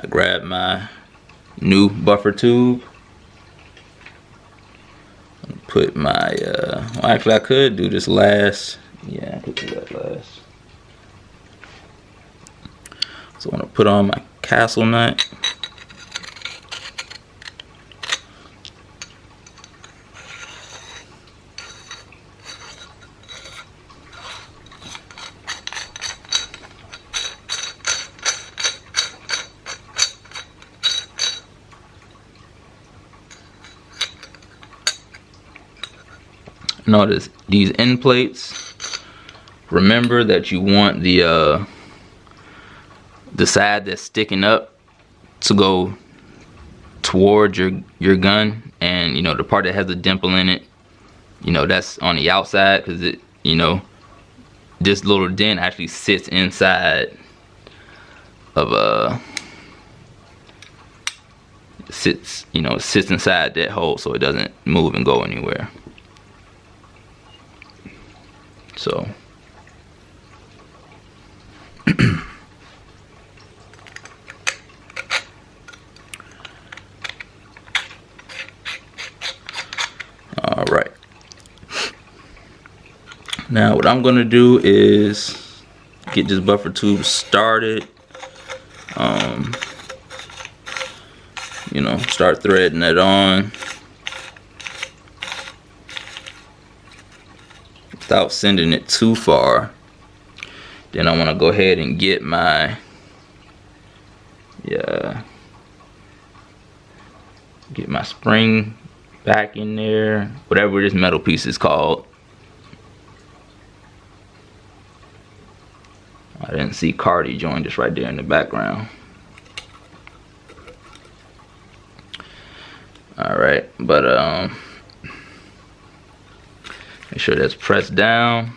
I grabbed my new buffer tube. Put my, well, actually I could do this last. Yeah, I could do that last. So I want to put on my castle nut. Notice these end plates. Remember that you want the side that's sticking up to go towards your gun, and you know the part that has a dimple in it, you know, that's on the outside, because it, you know, this little dent actually sits inside of sits inside that hole, so it doesn't move and go anywhere. So all right, now what I'm gonna do is get this buffer tube started. You know, start threading it on without sending it too far. Then I want to go ahead and get my get my spring back in there, whatever this metal piece is called. I didn't see Cardi join just right there in the background. Alright, but make sure that's pressed down.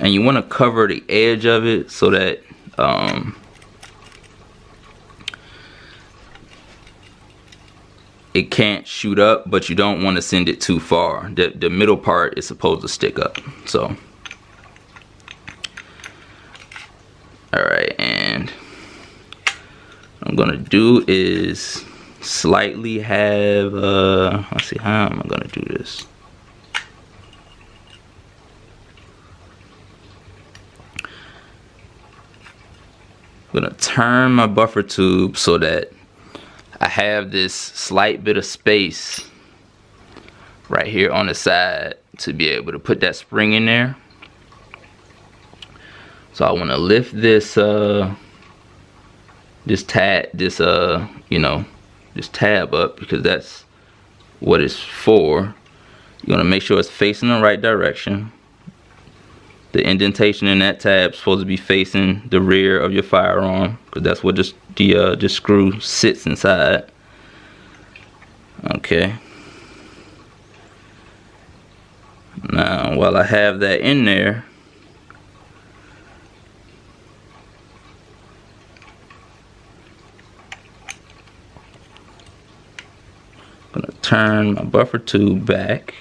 And you want to cover the edge of it so that it can't shoot up, but you don't want to send it too far. The middle part is supposed to stick up. So alright, and what I'm gonna do is slightly have let's see, how am I gonna do this? I'm gonna turn my buffer tube so that I have this slight bit of space right here on the side to be able to put that spring in there. So I want to lift this this tab up, because that's what it's for. You want to make sure it's facing the right direction. The indentation in that tab is supposed to be facing the rear of your firearm, because that's what the screw sits inside. Okay. Now, while I have that in there, I'm gonna turn my buffer tube back.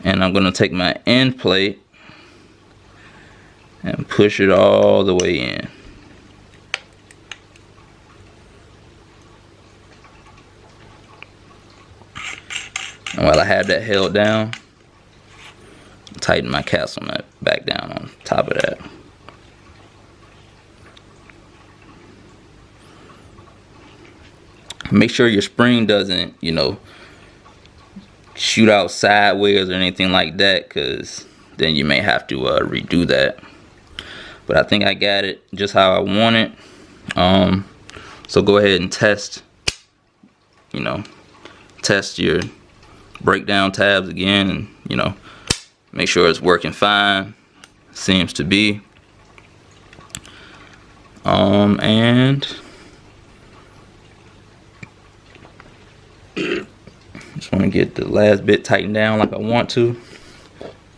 And I'm gonna take my end plate and push it all the way in. And while I have that held down, tighten my castle nut back down on top of that. Make sure your spring doesn't, you know, shoot out sideways or anything like that, because then you may have to redo that. But I think I got it just how I want it. So go ahead and test, you know, test your breakdown tabs again, and you know, make sure it's working fine. Seems to be. And Just want to get the last bit tightened down like I want to.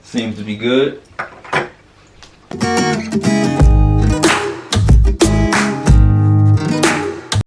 Seems to be good.